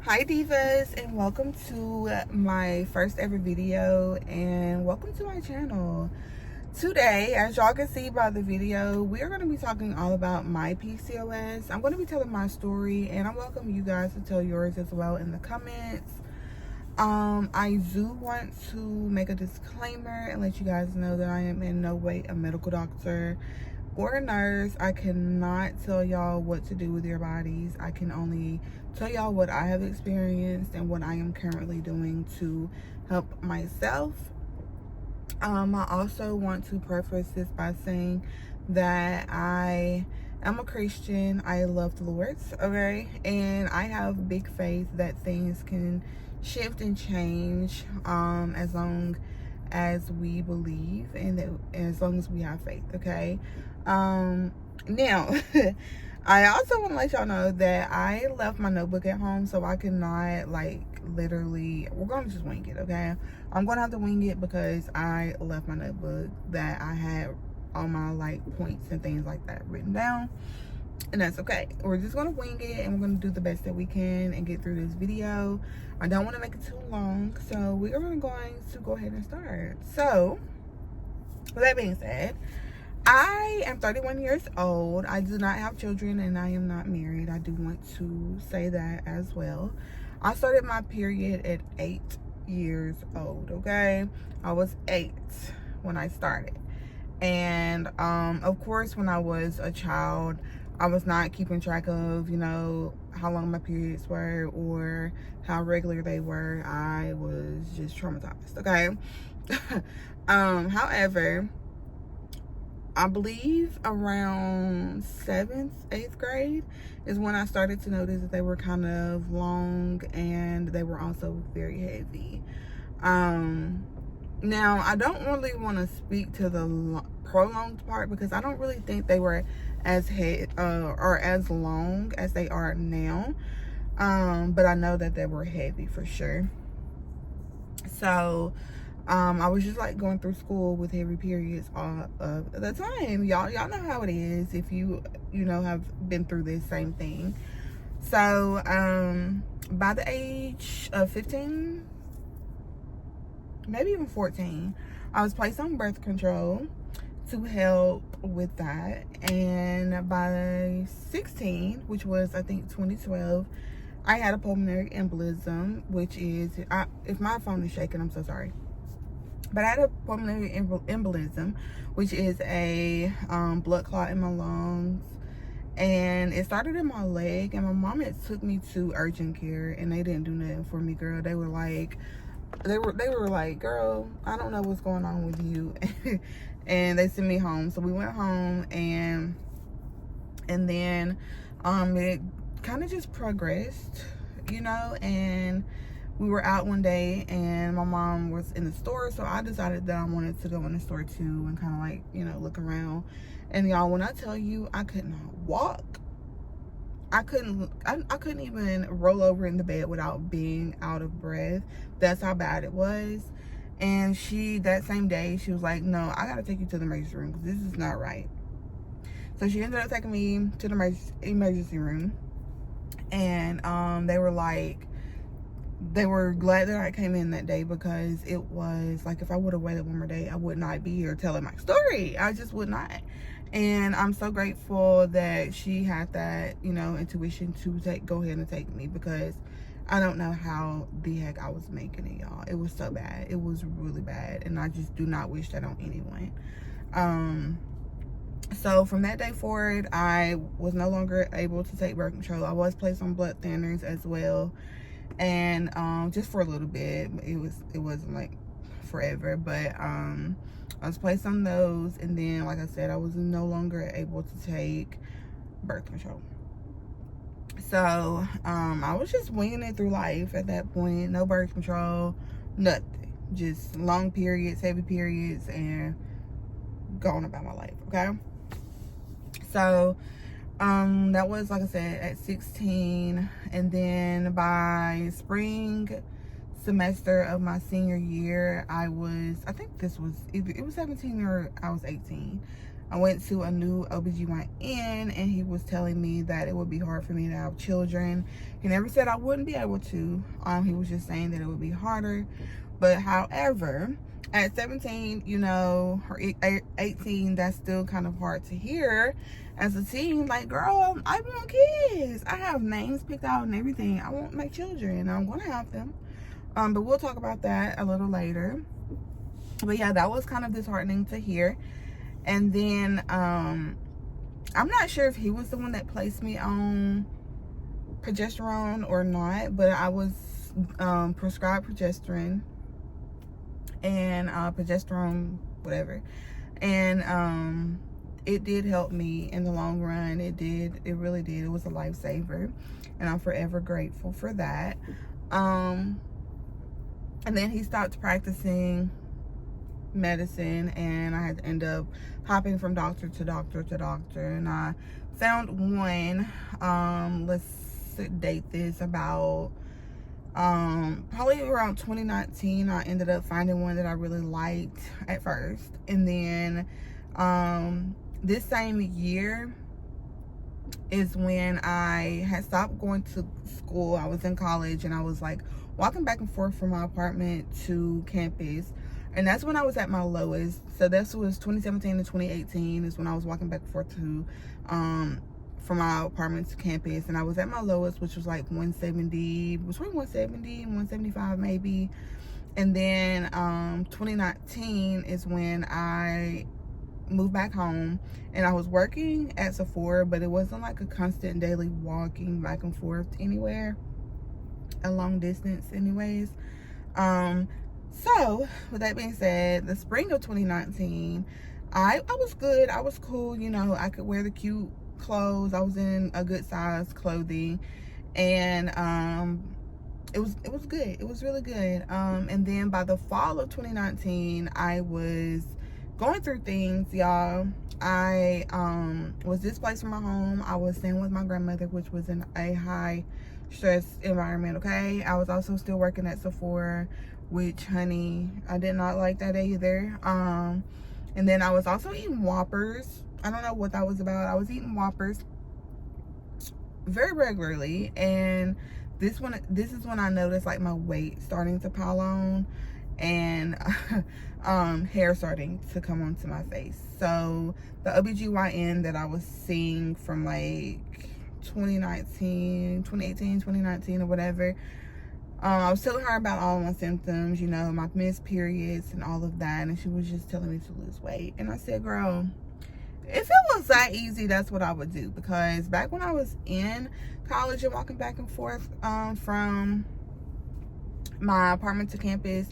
Hi divas, and welcome to my first ever video, and welcome to my channel. Today, as y'all can see by the video, we are going to be talking all about my PCOS. I'm going to be telling my story, and I welcome you guys to tell yours as well in the comments. I do want to make a disclaimer and let you guys know that I am in no way a medical doctor or a nurse. I cannot tell y'all what to do with your bodies. I can only tell y'all what I have experienced and what I am currently doing to help myself. I also want to preface this by saying that I am a Christian. I love the Lord, okay? And I have big faith that things can shift and change as long as we believe and that as long as we have faith, okay? Now I also want to let y'all know that I left my notebook at home, so I cannot, like, literally, we're gonna just wing it, okay? I'm gonna have to wing it because I left my notebook that I had all my, like, points and things like that written down, and that's okay. We're just gonna wing it, and we're gonna do the best that we can and get through this video. I don't want to make it too long, so we are going to go ahead and start. So with that being said, I am 31 years old. I do not have children, and I am not married. I do want to say that as well. I started my period at 8 years old, okay? I was 8 when I started. And of course, when I was a child, I was not keeping track of, you know, how long my periods were or how regular they were. I was just traumatized, okay? However, I believe around 7th, 8th grade is when I started to notice that they were kind of long and they were also very heavy. Now, I don't really want to speak to the prolonged part because I don't really think they were as or as long as they are now. But I know that they were heavy for sure. So I was just like going through school with heavy periods all of the time. Y'all know how it is if you know have been through this same thing. So by the age of 15, maybe even 14, I was placed on birth control to help with that. And by 16, which was I think 2012, I had a pulmonary embolism, which is, if my phone is shaking, I'm so sorry. But I had a pulmonary embolism, which is a blood clot in my lungs. And it started in my leg, and my mom had took me to urgent care, and they didn't do nothing for me, girl. They were like, girl, I don't know what's going on with you. And they sent me home. So we went home, and then it kind of just progressed, you know. And we were out one day, and my mom was in the store, so I decided that I wanted to go in the store too and kind of, like, you know, look around. And y'all, when I tell you I could not walk, I couldn't even roll over in the bed without being out of breath. That's how bad it was. And that same day, she was like, no, I gotta take you to the emergency room because this is not right. So she ended up taking me to the emergency room. And they were glad that I came in that day because it was like, if I would have waited one more day, I would not be here telling my story. I just would not. And I'm so grateful that she had that, you know, intuition to go ahead and take me, because I don't know how the heck I was making it, y'all. It was so bad. It was really bad. And I just do not wish that on anyone. So from that day forward, I was no longer able to take birth control. I was placed on blood thinners as well. And just for a little bit. It wasn't like forever, but I was placed on those, and then, like I said, I was no longer able to take birth control. So I was just winging it through life at that point. No birth control, nothing, just long periods, heavy periods, and going about my life, okay? So that was, like I said, at 16. And then by spring semester of my senior year, I think this was either, it was 17 or I was 18. I went to a new OBGYN, and he was telling me that it would be hard for me to have children. He never said I wouldn't be able to. He was just saying that it would be harder. But however, at 17, you know, or 18, that's still kind of hard to hear as a teen. Like, girl, I want kids. I have names picked out and everything. I want my children. I'm going to have them. But we'll talk about that a little later. But yeah, that was kind of disheartening to hear. And then I'm not sure if he was the one that placed me on progesterone or not, but I was prescribed progesterone and progesterone, whatever. And it did help me in the long run. It really did. It was a lifesaver, and I'm forever grateful for that. And then he stopped practicing medicine, and I had to end up hopping from doctor to doctor to doctor. And I found one, let's date this, about probably around 2019. I ended up finding one that I really liked at first, and then this same year is when I had stopped going to school. I was in college, and I was like walking back and forth from my apartment to campus, and that's when I was at my lowest. So this was 2017 to 2018 is when I was walking back and forth to from my apartment to campus, and I was at my lowest, which was like 170, between 170 and 175 maybe. And then 2019 is when I moved back home, and I was working at Sephora, but it wasn't like a constant daily walking back and forth anywhere, a long distance anyways. So with that being said, the spring of 2019, I was good. I was cool, you know. I could wear the cute clothes. I was in a good size clothing, and it was good. It was really good. And then by the fall of 2019, I was going through things, y'all. I was displaced from my home. I was staying with my grandmother, which was in a high stress environment. Okay, I was also still working at Sephora, which, honey, I did not like that either. And then I was also eating Whoppers. I don't know what that was about. I was eating Whoppers very regularly, and this is when I noticed like my weight starting to pile on, and hair starting to come onto my face. So the OBGYN that I was seeing from like 2018, 2019 or whatever, I was telling her about all my symptoms, you know, my missed periods and all of that, and she was just telling me to lose weight. And I said, girl, if it was that easy, that's what I would do. Because back when I was in college and walking back and forth from my apartment to campus,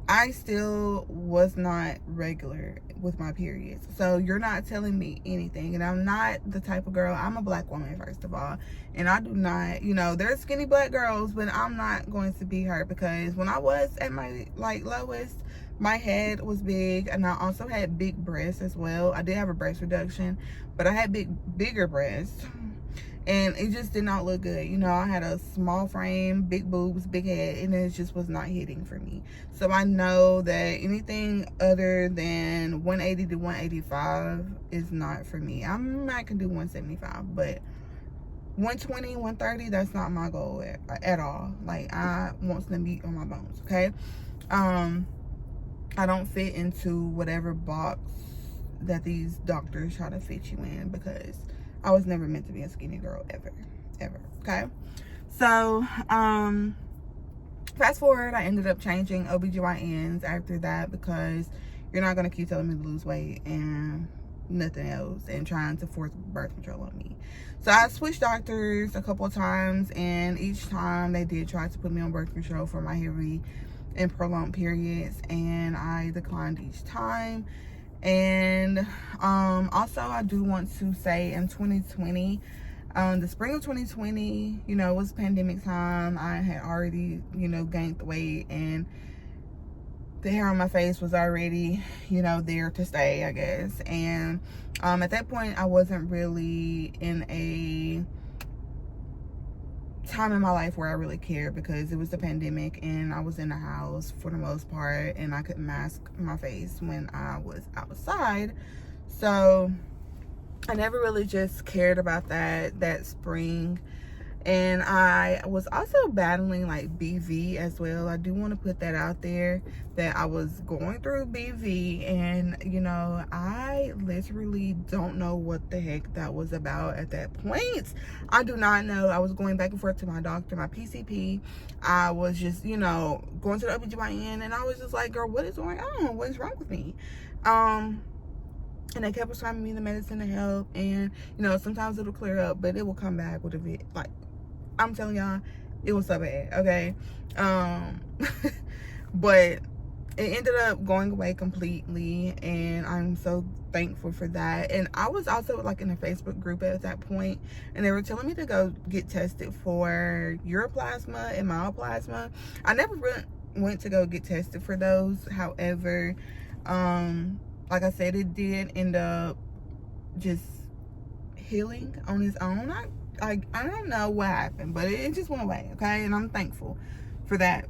I still was not regular with my periods. So you're not telling me anything. And I'm not the type of girl, I'm a black woman, first of all. And I do not, you know, there's skinny black girls, but I'm not going to be her. Because when I was at my like lowest, my head was big, and I also had big breasts as well. I did have a breast reduction, but I had bigger breasts, and it just did not look good. You know, I had a small frame, big boobs, big head, and it just was not hitting for me. So I know that anything other than 180 to 185 is not for me. I can do 175, but 120, 130, that's not my goal at all. Like, I want some meat on my bones, okay? I don't fit into whatever box that these doctors try to fit you in, because I was never meant to be a skinny girl ever, okay? So fast forward, I ended up changing OBGYNs after that, because you're not going to keep telling me to lose weight and nothing else and trying to force birth control on me. So I switched doctors a couple of times, and each time they did try to put me on birth control for my heavy and prolonged periods, and I declined each time. And also, I do want to say, in 2020, the spring of 2020, you know, it was pandemic time. I had already, you know, gained the weight, and the hair on my face was already, you know, there to stay, I guess. And at that point, I wasn't really in a time in my life where I really cared, because it was the pandemic and I was in the house for the most part, and I couldn't mask my face when I was outside. So I never really just cared about that spring. And I was also battling like BV as well. I do want to put that out there that I was going through BV, and you know, I literally don't know what the heck that was about at that point. I do not know. I was going back and forth to my doctor, my PCP. I was just, you know, going to the OBGYN, and I was just like, girl, what is going on? What is wrong with me? And they kept prescribing me the medicine to help, and you know, sometimes it'll clear up, but it will come back with a bit, like, I'm telling y'all, it was so bad, okay? But it ended up going away completely, and I'm so thankful for that. And I was also like in a Facebook group at that point, and they were telling me to go get tested for uroplasma and myoplasma. I never went to go get tested for those. However, like I said, it did end up just healing on its own. I don't know what happened, but it just went away, okay? And I'm thankful for that.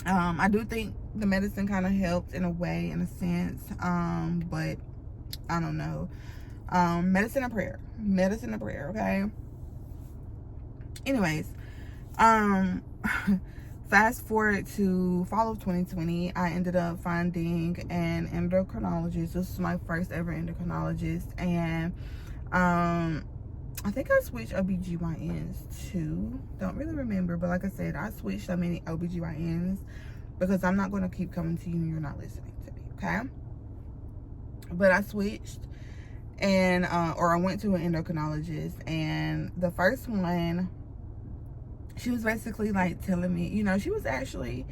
I do think the medicine kind of helped in a way, in a sense, but I don't know. Medicine and prayer, okay? Anyways, fast forward to fall of 2020, I ended up finding an endocrinologist. This was my first ever endocrinologist, and I think I switched OBGYNs too. Don't really remember, but like I said, I switched so many OBGYNs because I'm not going to keep coming to you and you're not listening to me, okay? But I switched, and or I went to an endocrinologist, and the first one, she was basically like telling me, you know, she was actually,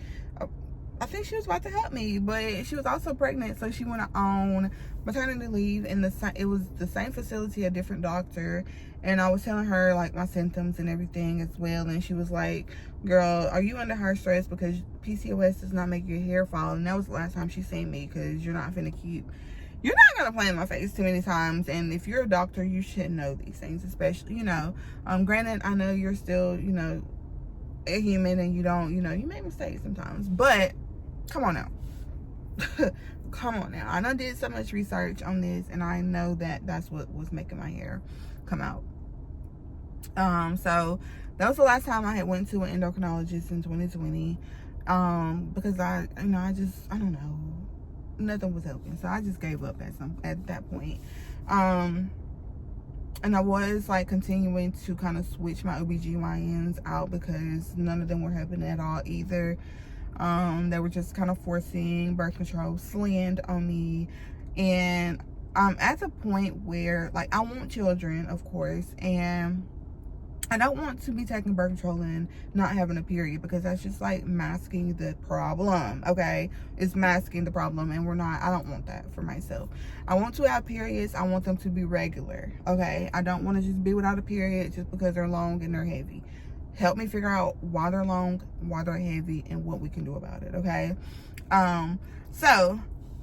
I think she was about to help me, but she was also pregnant, so she went on maternity leave, and it was the same facility, a different doctor. And I was telling her like my symptoms and everything as well, and she was like, girl, are you under high stress because PCOS does not make your hair fall? And that was the last time she seen me, because you're not gonna play in my face too many times. And if you're a doctor, you should know these things, especially, you know, granted, I know you're still, you know, a human, and you don't, you know, you make mistakes sometimes, but come on now. Come on now. I done did so much research on this, and I know that that's what was making my hair come out. So that was the last time I had went to an endocrinologist in 2020, because I don't know, nothing was helping, so I just gave up at that point. And I was like continuing to kind of switch my OBGYNs out because none of them were helping at all either. They were just kind of forcing birth control slammed on me, and I'm at the point where, like, I want children, of course, and I don't want to be taking birth control and not having a period, because that's just like masking the problem, okay? It's masking the problem, and I don't want that for myself. I want to have periods. I want them to be regular, okay? I don't want to just be without a period just because they're long and they're heavy. Help me figure out why they're long, why they're heavy, and what we can do about it, okay? So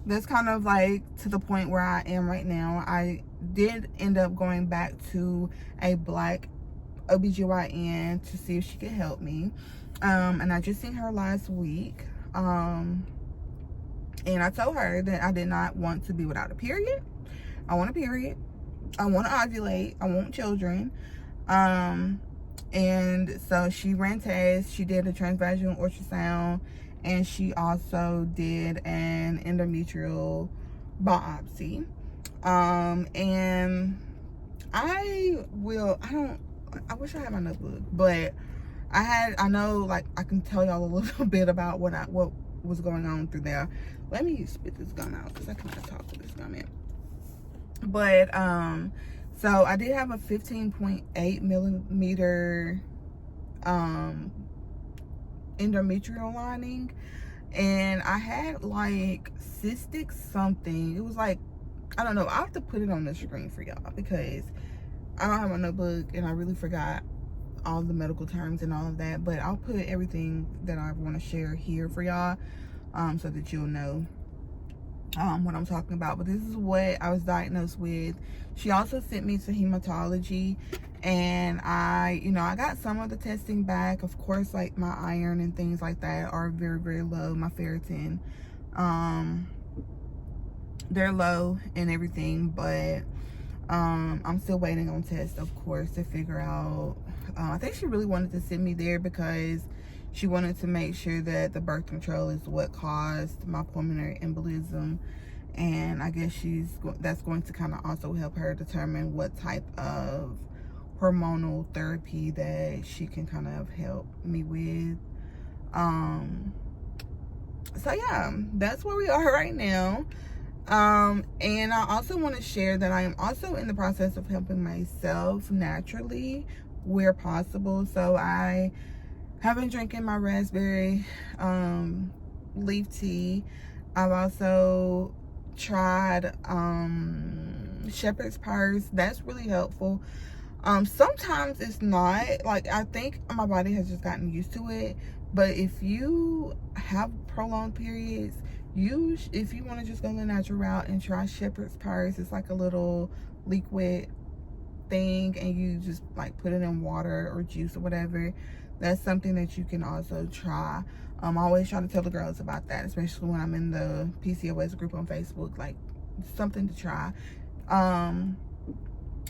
that's kind of like to the point where I am right now. I did end up going back to a black OBGYN to see if she could help me. And I just seen her last week. And I told her that I did not want to be without a period. I want a period. I want to ovulate. I want children. And so she ran tests. She did a transvaginal ultrasound, and she also did an endometrial biopsy. And I wish I had my notebook, but I know, like, I can tell y'all a little bit about what was going on through there. Let me spit this gum out, because I cannot talk with this gum in. But so I did have a 15.8 millimeter endometrial lining, and I had like cystic something. It was like, I don't know. I have to put it on the screen for y'all, because I don't have a notebook, and I really forgot all the medical terms and all of that. But I'll put everything that I want to share here for y'all, so that you'll know what I'm talking about. But this is what I was diagnosed with. She also sent me to hematology, and I got some of the testing back. Of course, like my iron and things like that are very, very low. My ferritin, they're low and everything, but I'm still waiting on tests, of course, to figure out. I think she really wanted to send me there because she wanted to make sure that the birth control is what caused my pulmonary embolism, and I guess that's going to kind of also help her determine what type of hormonal therapy that she can kind of help me with. So yeah, that's where we are right now. And I also want to share that I am also in the process of helping myself naturally where possible. So I have been drinking my raspberry leaf tea. I've also tried shepherd's purse. That's really helpful. Sometimes it's not. Like, I think my body has just gotten used to it. But if you have prolonged periods, if you want to just go the natural route and try shepherd's purse, it's like a little liquid thing, and you just like put it in water or juice or whatever. That's something that you can also try. I always try to tell the girls about that, especially when I'm in the PCOS group on Facebook, like something to try.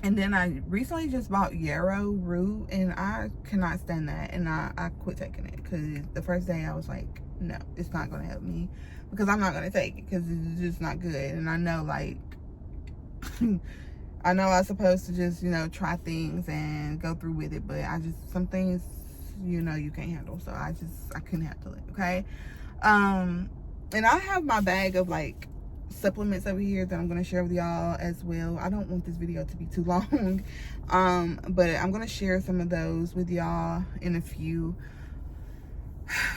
And then I recently just bought yarrow root, and I cannot stand that, and I quit taking it because the first day I was like, no, it's not going to help me, because I'm not going to take it because it's just not good. And I know, like, I know I'm supposed to just, you know, try things and go through with it, but some things, you know, you can't handle. So I couldn't handle it, okay? And I have my bag of, like, supplements over here that I'm going to share with y'all as well. I don't want this video to be too long, but I'm going to share some of those with y'all in a few.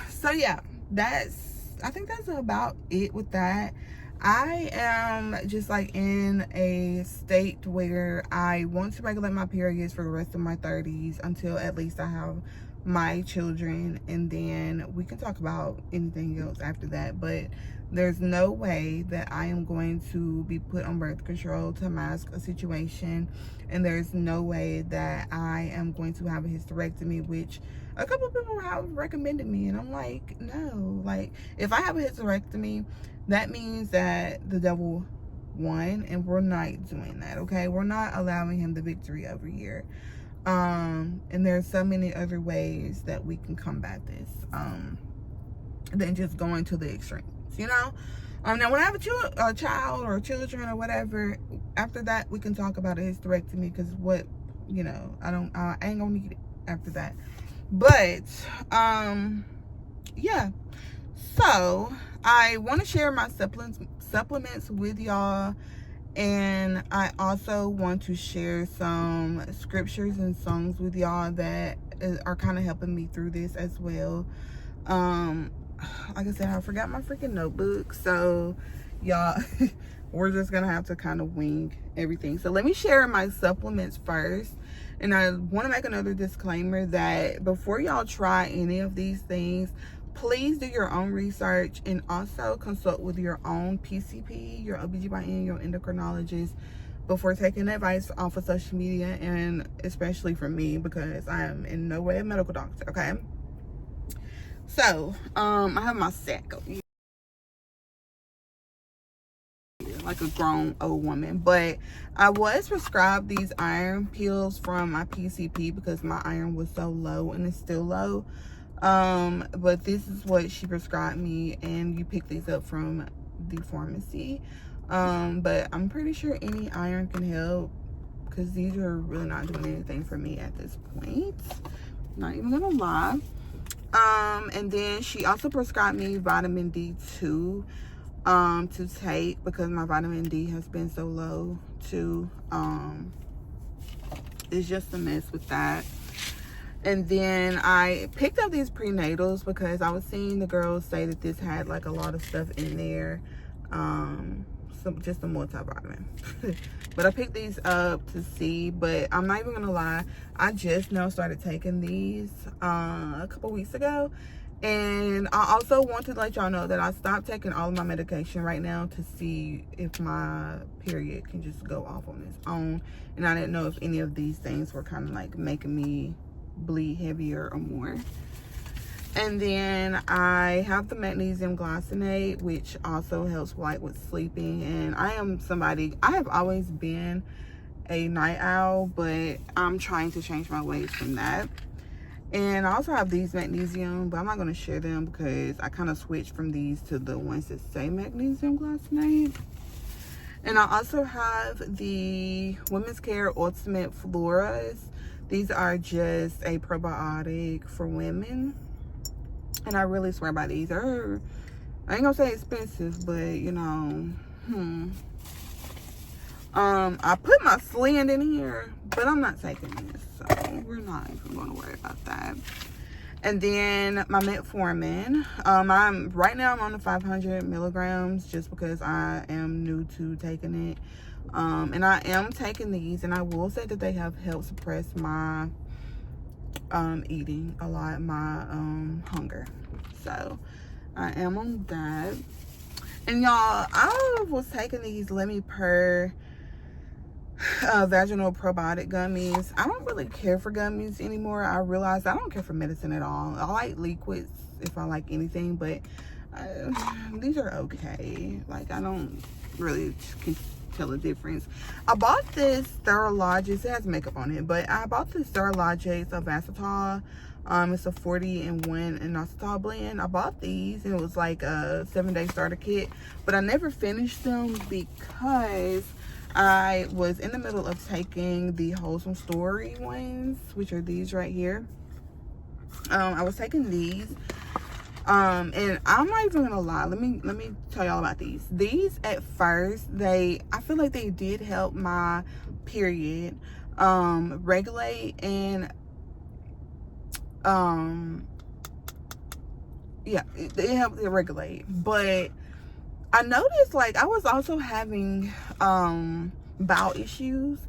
So yeah, I think that's about it with that. I am just like in a state where I want to regulate my periods for the rest of my 30s until at least I have my children, and then we can talk about anything else after that. But there's no way that I am going to be put on birth control to mask a situation, and there's no way that I am going to have a hysterectomy, which a couple of people have recommended me, and I'm like, no. Like, if I have a hysterectomy, that means that the devil won, and we're not doing that, okay? We're not allowing him the victory over here. And there's so many other ways that we can combat this than just going to the extremes, you know? Now, when I have a child or children or whatever, after that, we can talk about a hysterectomy, because what, you know, I ain't gonna need it after that. But, yeah. So, I want to share my supplements with y'all. And I also want to share some scriptures and songs with y'all that are kind of helping me through this as well. Like I said, I forgot my freaking notebook. So, y'all, we're just going to have to kind of wing everything. So, let me share my supplements first. And I want to make another disclaimer that before y'all try any of these things, please do your own research and also consult with your own PCP, your OBGYN, your endocrinologist before taking advice off of social media, and especially from me, because I am in no way a medical doctor, okay? So, I have my sack over here, like a grown old woman, but I was prescribed these iron pills from my PCP because my iron was so low, and it's still low. But this is what she prescribed me, and you pick these up from the pharmacy. But I'm pretty sure any iron can help, because these are really not doing anything for me at this point, not even gonna lie. And then she also prescribed me vitamin D2 to take, because my vitamin D has been so low too. It's just a mess with that. And then I picked up these prenatals because I was seeing the girls say that this had like a lot of stuff in there. Just a multivitamin. But I picked these up to see, but I'm not even gonna lie, I just now started taking these a couple weeks ago. And I also want to let y'all know that I stopped taking all of my medication right now to see if my period can just go off on its own. And I didn't know if any of these things were kind of like making me bleed heavier or more. And then I have the magnesium glycinate, which also helps like with sleeping. And I have always been a night owl, but I'm trying to change my ways from that. And I also have these magnesium, but I'm not going to share them because I kind of switched from these to the ones that say magnesium glycinate. And I also have the Women's Care Ultimate Floras. These are just a probiotic for women. And I really swear by these. They're, I ain't gonna say expensive, but you know, I put my Slind in here, but I'm not taking this, so we're not even gonna worry about that. And then my metformin. Right now I'm on the 500 milligrams just because I am new to taking it. And I am taking these, and I will say that they have helped suppress my eating a lot, my hunger. So I am on that. And y'all, I was taking these Lemme-Per vaginal probiotic gummies. I don't really care for gummies anymore. I realized I don't care for medicine at all. I like liquids if I like anything, but these are okay. Like, I don't really tell the difference. I bought this Theralogix. It has makeup on it, but I bought this Theralogix of Acetol. It's a 40-in-1 inositol blend. I bought these, and it was like a 7-day starter kit, but I never finished them because I was in the middle of taking the Wholesome Story ones, which are these right here. I was taking these. And I'm not even gonna lie, let me tell y'all about these. These at first, I feel like they did help my period regulate, and yeah, it helped it regulate. But I noticed like I was also having bowel issues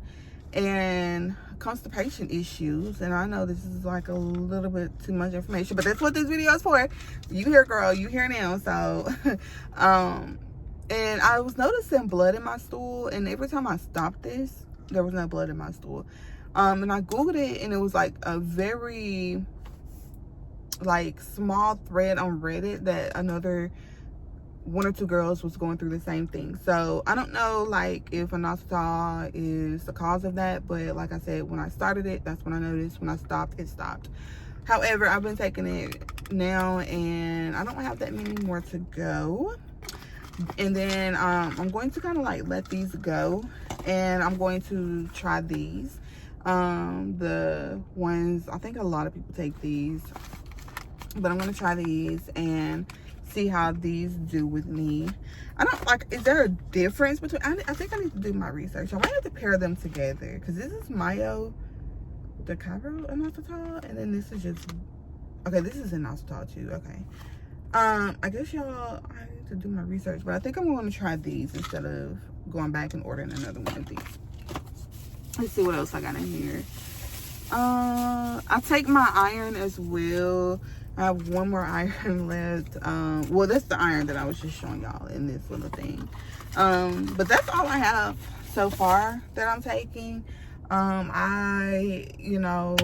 and constipation issues, and I know this is like a little bit too much information, but that's what this video is for. You here, girl, you here now. So and I was noticing blood in my stool, and every time I stopped this, there was no blood in my stool. And I googled it, and it was like a very like small thread on Reddit that another 1 or 2 girls was going through the same thing. So I don't know like if inositol is the cause of that, but like I said, when I started it, that's when I noticed. When I stopped, it stopped. However, I've been taking it now, and I don't have that many more to go. And then I'm going to kind of like let these go, and I'm going to try these. The ones, I think a lot of people take these, but I'm going to try these and see how these do with me. I don't like, is there a difference between, I think I need to do my research. I might have to pair them together, because this is Mayo de Cabro inositol, and then this is just, okay, this is inositol too. Okay, I guess y'all, I need to do my research, but I think I'm going to try these instead of going back and ordering another one of these. Let's see what else I got in here. I take my iron as well. I have one more iron left. Well, that's the iron that I was just showing y'all in this little thing. But that's all I have so far that I'm taking. You know,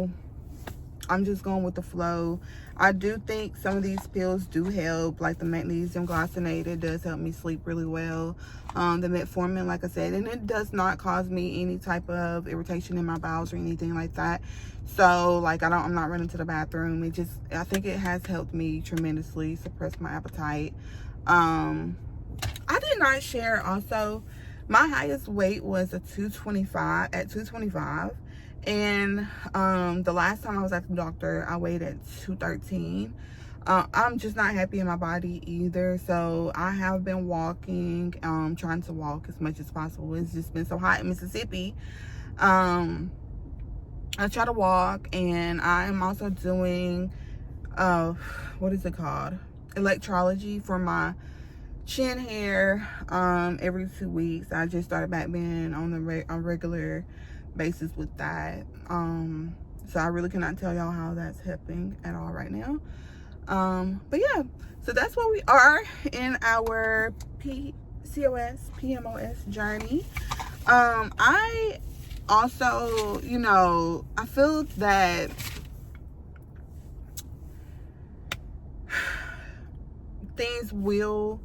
I'm just going with the flow. I do think some of these pills do help, like the magnesium glycinate. It does help me sleep really well. The metformin, like I said, and it does not cause me any type of irritation in my bowels or anything like that. So like I'm not running to the bathroom. It just, I think it has helped me tremendously suppress my appetite. I did not share also, my highest weight was at 225, and the last time I was at the doctor, I weighed at 213. I'm just not happy in my body either, so I have been walking, trying to walk as much as possible. It's just been so hot in Mississippi. I try to walk, and I'm also doing what is it called, electrology for my chin hair every 2 weeks. I just started back being on a regular basis with that. So I really cannot tell y'all how that's helping at all right now. But yeah, so that's where we are in our PCOS, PMOS journey. I also, you know, I feel that things will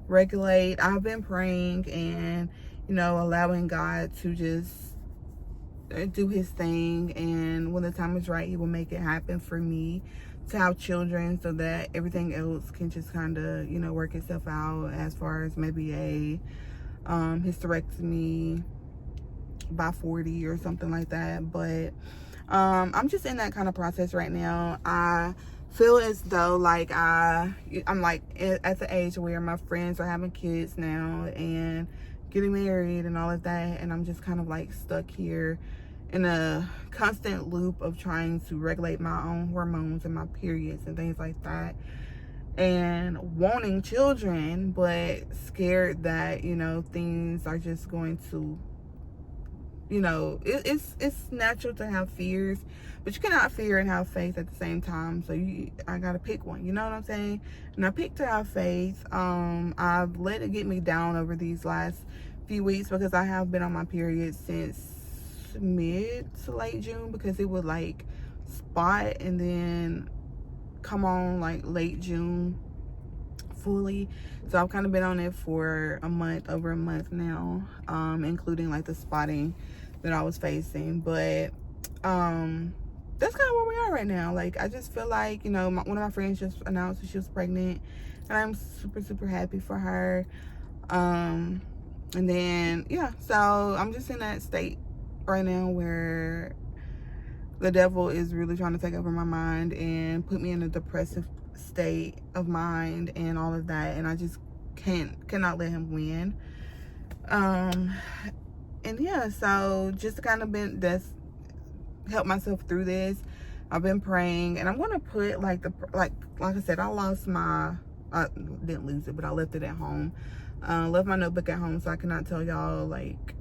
regulate. I've been praying and, you know, allowing God to just do his thing, and when the time is right, he will make it happen for me to have children, so that everything else can just kind of, you know, work itself out, as far as maybe a hysterectomy by 40 or something like that. But I'm just in that kind of process right now. I feel as though like I'm like at the age where my friends are having kids now and getting married and all of that, and I'm just kind of like stuck here in a constant loop of trying to regulate my own hormones and my periods and things like that, and wanting children, but scared that, you know, things are just going to, you know, it's natural to have fears, but you cannot fear and have faith at the same time. So I gotta pick one, you know what I'm saying? And I picked to have faith. I've let it get me down over these last few weeks, because I have been on my period since mid to late June, because it would like spot and then come on like late June fully. So I've kind of been on it for over a month now, including like the spotting that I was facing. But that's kind of where we are right now. Like, I just feel like, you know, one of my friends just announced that she was pregnant, and I'm super happy for her. And then yeah, so I'm just in that state right now where the devil is really trying to take over my mind and put me in a depressive state of mind and all of that, and I just cannot let him win. And yeah, so just to kind of help myself through this, I've been praying, and I'm gonna put like I said, I didn't lose it, but I left it at home. Left my notebook at home, so I cannot tell y'all like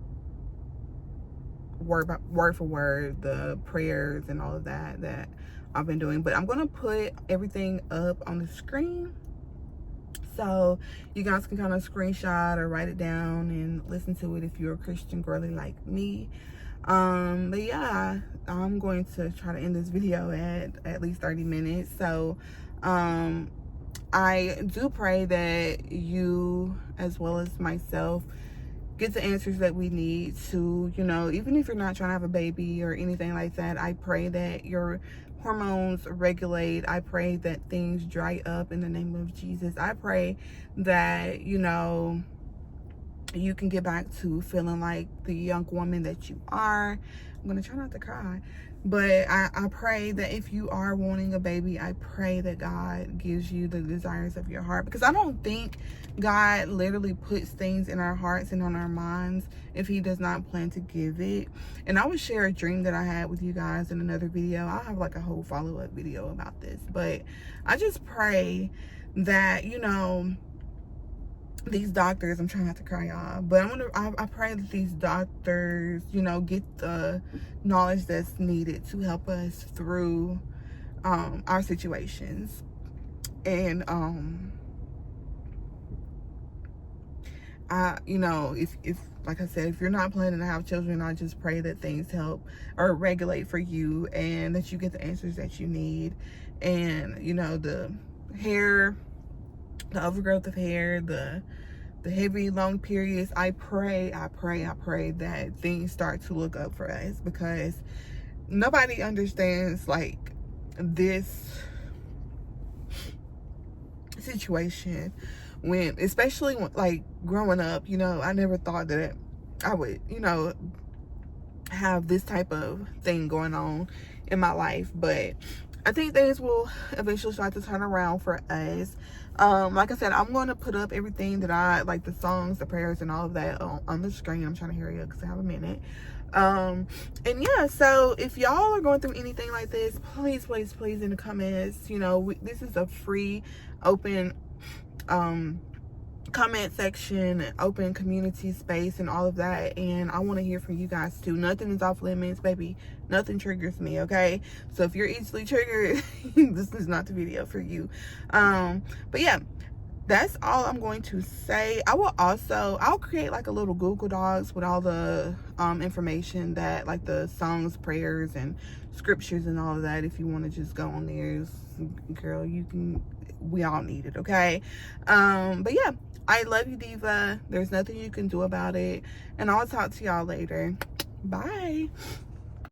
word for word the prayers and all of that I've been doing, but I'm gonna put everything up on the screen so you guys can kind of screenshot or write it down and listen to it if you're a Christian girly like me. But yeah, I'm going to try to end this video at least 30 minutes. So I do pray that you, as well as myself, get the answers that we need to, you know, even if you're not trying to have a baby or anything like that, I pray that your hormones regulate. I pray that things dry up in the name of Jesus. I pray that, you know, you can get back to feeling like the young woman that you are. I'm gonna try not to cry, but I pray that if you are wanting a baby, I pray that God gives you the desires of your heart, because I don't think God literally puts things in our hearts and on our minds if he does not plan to give it. And I would share a dream that I had with you guys in another video. I'll have like a whole follow-up video about this, but I just pray that, you know, these doctors, I'm trying not to cry, y'all, but I pray that these doctors, you know, get the knowledge that's needed to help us through our situations. And you know, if like I said, if you're not planning to have children, I just pray that things help or regulate for you, and that you get the answers that you need. And, you know, the hair, the overgrowth of hair, the heavy long periods, I pray that things start to look up for us, because nobody understands like this situation, when, especially when, like, growing up, you know, I never thought that I would, you know, have this type of thing going on in my life. But I think things will eventually start to turn around for us. Like I said, I'm going to put up everything that I like, the songs, the prayers, and all of that on the screen. I'm trying to hurry up because I have a minute. And yeah, so if y'all are going through anything like this, please in the comments, you know, this is a free, open comment section, open community space, and all of that, and I want to hear from you guys too. Nothing is off limits, baby. Nothing triggers me, okay? So if you're easily triggered, this is not the video for you. But yeah, that's all I'm going to say. I'll create like a little Google Docs with all the information, that like the songs, prayers, and scriptures and all of that. If you want to just go on there, girl, you can. We all need it, okay? But yeah, I love you, Diva. There's nothing you can do about it, and I'll talk to y'all later. Bye.